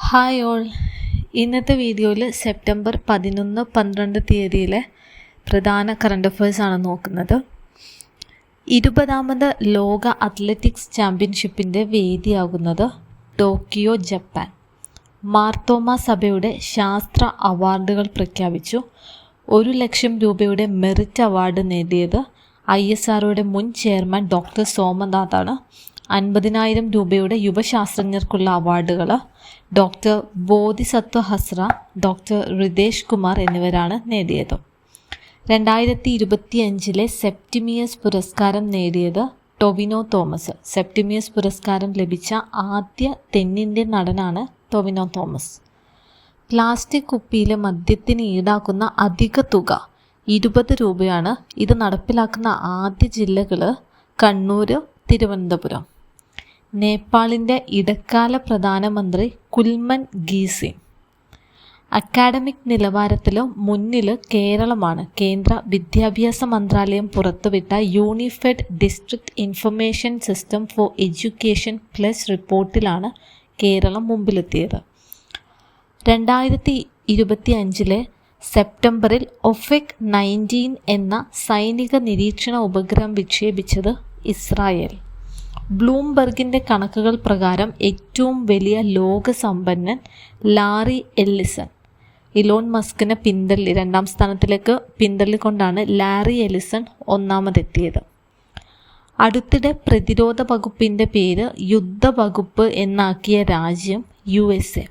Hi all. ഇന്നത്തെ വീഡിയോയിൽ September 11-12 തീയതിയിലെ പ്രധാന കറണ്ട് അഫയേഴ്സാണ് നോക്കുന്നത്. 20ാമത് ലോക അത്ലറ്റിക്സ് ചാമ്പ്യൻഷിപ്പിൻ്റെ വേദിയാകുന്നത് ടോക്കിയോ, ജപ്പാൻ. മാർത്തോമ സഭയുടെ ശാസ്ത്ര അവാർഡുകൾ പ്രഖ്യാപിച്ചു. 1 ലക്ഷം രൂപയുടെ മെറിറ്റ് അവാർഡ് നേടിയത് ISROയുടെ മുൻ ചെയർമാൻ ഡോക്ടർ സോമനാഥാണ്. 50,000 രൂപയുടെ യുവശാസ്ത്രജ്ഞർക്കുള്ള അവാർഡുകൾ ഡോക്ടർ ബോധിസത്വ ഹസ്ര, ഡോക്ടർ റിതേഷ് കുമാർ എന്നിവരാണ് നേടിയത്. 2025 സെപ്റ്റിമിയസ് പുരസ്കാരം നേടിയത് ടൊവിനോ തോമസ്. സെപ്റ്റിമിയസ് പുരസ്കാരം ലഭിച്ച ആദ്യ തെന്നിന്ത്യൻ നടനാണ് ടൊവിനോ തോമസ്. പ്ലാസ്റ്റിക് കുപ്പിയിലെ മദ്യത്തിന് ഈടാക്കുന്ന അധിക തുക 20 രൂപയാണ്. ഇത് നടപ്പിലാക്കുന്ന ആദ്യ ജില്ലകൾ കണ്ണൂർ, തിരുവനന്തപുരം. നേപ്പാളിൻ്റെ ഇടക്കാല പ്രധാനമന്ത്രി കുൽമൻ ഗീസിൻ. അക്കാഡമിക് നിലവാരത്തിൽ മുന്നിൽ കേരളമാണ്. കേന്ദ്ര വിദ്യാഭ്യാസ മന്ത്രാലയം പുറത്തുവിട്ട unified district information system for education plus റിപ്പോർട്ടിലാണ് കേരളം മുമ്പിലെത്തിയത്. 2025 സെപ്റ്റംബറിൽ ഒഫെക് 19 എന്ന സൈനിക നിരീക്ഷണ ഉപഗ്രഹം വിക്ഷേപിച്ചത് ഇസ്രായേൽ. ബ്ലൂംബെർഗിൻ്റെ കണക്കുകൾ പ്രകാരം ഏറ്റവും വലിയ ലോക സമ്പന്നൻ ലാറി എല്ലിസൺ. ഇലോൺ മസ്കിനെ പിന്തള്ളി 2ാം സ്ഥാനത്തിലേക്ക് പിന്തള്ളിക്കൊണ്ടാണ് ലാറി എല്ലിസൺ 1ാമതെത്തിയത്. അടുത്തിടെ പ്രതിരോധ വകുപ്പിൻ്റെ പേര് യുദ്ധവകുപ്പ് എന്നാക്കിയ രാജ്യം USA.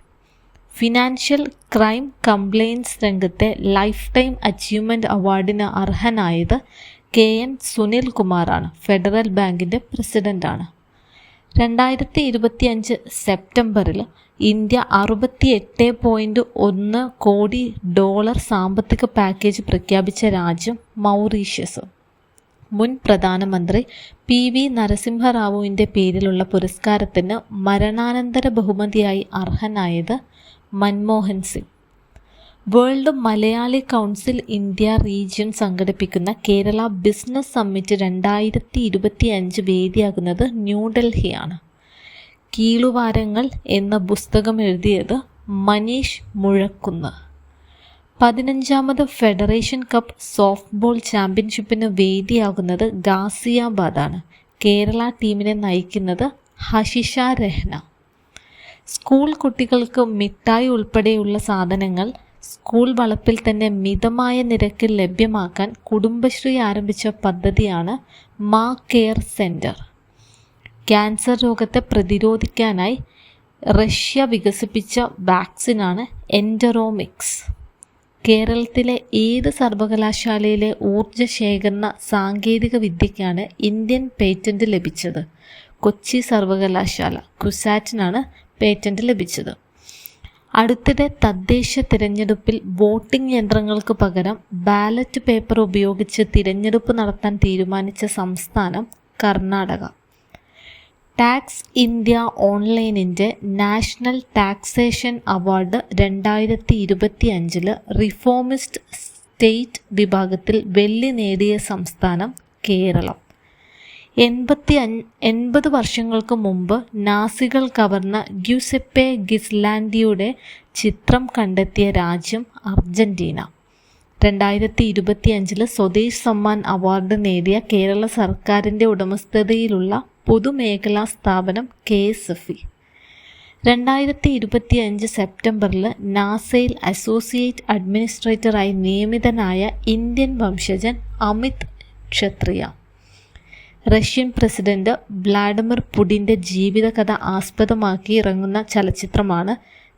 ഫിനാൻഷ്യൽ ക്രൈം കംപ്ലയിൻസ് രംഗത്തെ ലൈഫ് ടൈം അച്ചീവ്മെൻറ്റ് അവാർഡിന് അർഹനായത് KN സുനിൽ കുമാറാണ്. ഫെഡറൽ ബാങ്കിൻ്റെ പ്രസിഡൻ്റാണ്. 2025 സെപ്റ്റംബറിൽ ഇന്ത്യ $68.1 കോടി സാമ്പത്തിക പാക്കേജ് പ്രഖ്യാപിച്ച രാജ്യം മൗറീഷ്യസ്. മുൻ പ്രധാനമന്ത്രി PV നരസിംഹറാവുവിൻ്റെ പേരിലുള്ള പുരസ്കാരത്തിന് മരണാനന്തര ബഹുമതിയായി അർഹനായത് Manmohan Singh. World Malayali council India region സംഘടിപ്പിക്കുന്ന കേരള ബിസിനസ് സമ്മിറ്റ് 2025 വേദിയാകുന്നത് ന്യൂഡൽഹിയാണ്. കീളുവാരങ്ങൾ എന്ന പുസ്തകം എഴുതിയത് മനീഷ് മുഴക്കുന്ന്. 15ാമത് ഫെഡറേഷൻ കപ്പ് സോഫ്റ്റ് ബോൾ ചാമ്പ്യൻഷിപ്പിന് വേദിയാകുന്നത് ഗാസിയാബാദാണ്. കേരള ടീമിനെ നയിക്കുന്നത് ഹഷിഷ രഹ്ന. സ്കൂൾ കുട്ടികൾക്ക് മിഠായി ഉൾപ്പെടെയുള്ള സാധനങ്ങൾ സ്കൂൾ വളപ്പിൽ തന്നെ മിതമായ നിരക്കിൽ ലഭ്യമാക്കാൻ കുടുംബശ്രീ ആരംഭിച്ച പദ്ധതിയാണ് മാ കെയർ സെൻറ്റർ. ക്യാൻസർ രോഗത്തെ പ്രതിരോധിക്കാനായി റഷ്യ വികസിപ്പിച്ച വാക്സിനാണ് എൻഡറോമിക്സ്. കേരളത്തിലെ ഏത് സർവകലാശാലയിലെ ഊർജ ശേഖരണ സാങ്കേതിക വിദ്യയ്ക്കാണ് ഇന്ത്യൻ പേറ്റന്റ് ലഭിച്ചത്? കൊച്ചി സർവകലാശാല കുസാറ്റിനാണ് പേറ്റന്റ് ലഭിച്ചത്. അടുത്തിടെ തദ്ദേശ തിരഞ്ഞെടുപ്പിൽ വോട്ടിംഗ് യന്ത്രങ്ങൾക്ക് പകരം ബാലറ്റ് പേപ്പർ ഉപയോഗിച്ച് തിരഞ്ഞെടുപ്പ് നടത്താൻ തീരുമാനിച്ച സംസ്ഥാനം കർണാടക. ടാക്സ് ഇന്ത്യ ഓൺലൈനിൻ്റെ national taxation award 2025 reformist state വിഭാഗത്തിൽ വെള്ളി നേടിയ സംസ്ഥാനം കേരളം. 80 വർഷങ്ങൾക്ക് മുമ്പ് നാസികൾ കവർന്ന ഗ്യൂസെപ്പെ ഗിസ്ലാൻഡിയുടെ ചിത്രം കണ്ടെത്തിയ രാജ്യം അർജന്റീന. 2025 സ്വദേശ് സമ്മാൻ അവാർഡ് നേടിയ കേരള സർക്കാരിൻ്റെ ഉടമസ്ഥതയിലുള്ള പൊതുമേഖലാ സ്ഥാപനം KSFE. 2025 സെപ്റ്റംബറിൽ നാസയിൽ അസോസിയേറ്റ് അഡ്മിനിസ്ട്രേറ്ററായി നിയമിതനായ ഇന്ത്യൻ വംശജൻ അമിത് ക്ഷത്രിയ. റഷ്യൻ പ്രസിഡന്റ് വ്ളാഡിമിർ പുടിൻ്റെ ജീവിതകഥ ആസ്പദമാക്കി ഇറങ്ങുന്ന ചലച്ചിത്രമാണ്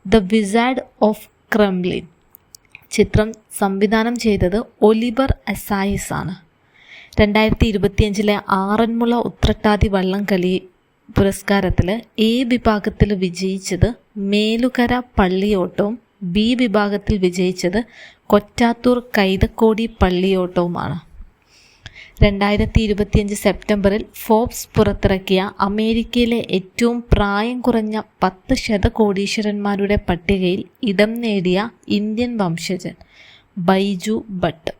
ദ വിസാർഡ് ഓഫ് ക്രെംലിൻ. ചിത്രം സംവിധാനം ചെയ്തത് ഒലിവർ അസായിസ് ആണ്. 2025 ആറന്മുള ഉത്രട്ടാതി വള്ളംകളി പുരസ്കാരത്തിൽ A വിഭാഗത്തിൽ വിജയിച്ചത് മേലുകര പള്ളിയോട്ടവും B വിഭാഗത്തിൽ വിജയിച്ചത് കൊറ്റാത്തൂർ കൈതക്കോടി പള്ളിയോട്ടവുമാണ്. 2025 സെപ്റ്റംബറിൽ ഫോബ്സ് പുറത്തിറക്കിയ അമേരിക്കയിലെ ഏറ്റവും പ്രായം കുറഞ്ഞ 10 ശതകോടീശ്വരന്മാരുടെ പട്ടികയിൽ ഇടം നേടിയ ഇന്ത്യൻ വംശജൻ ബൈജു ഭട്ട്.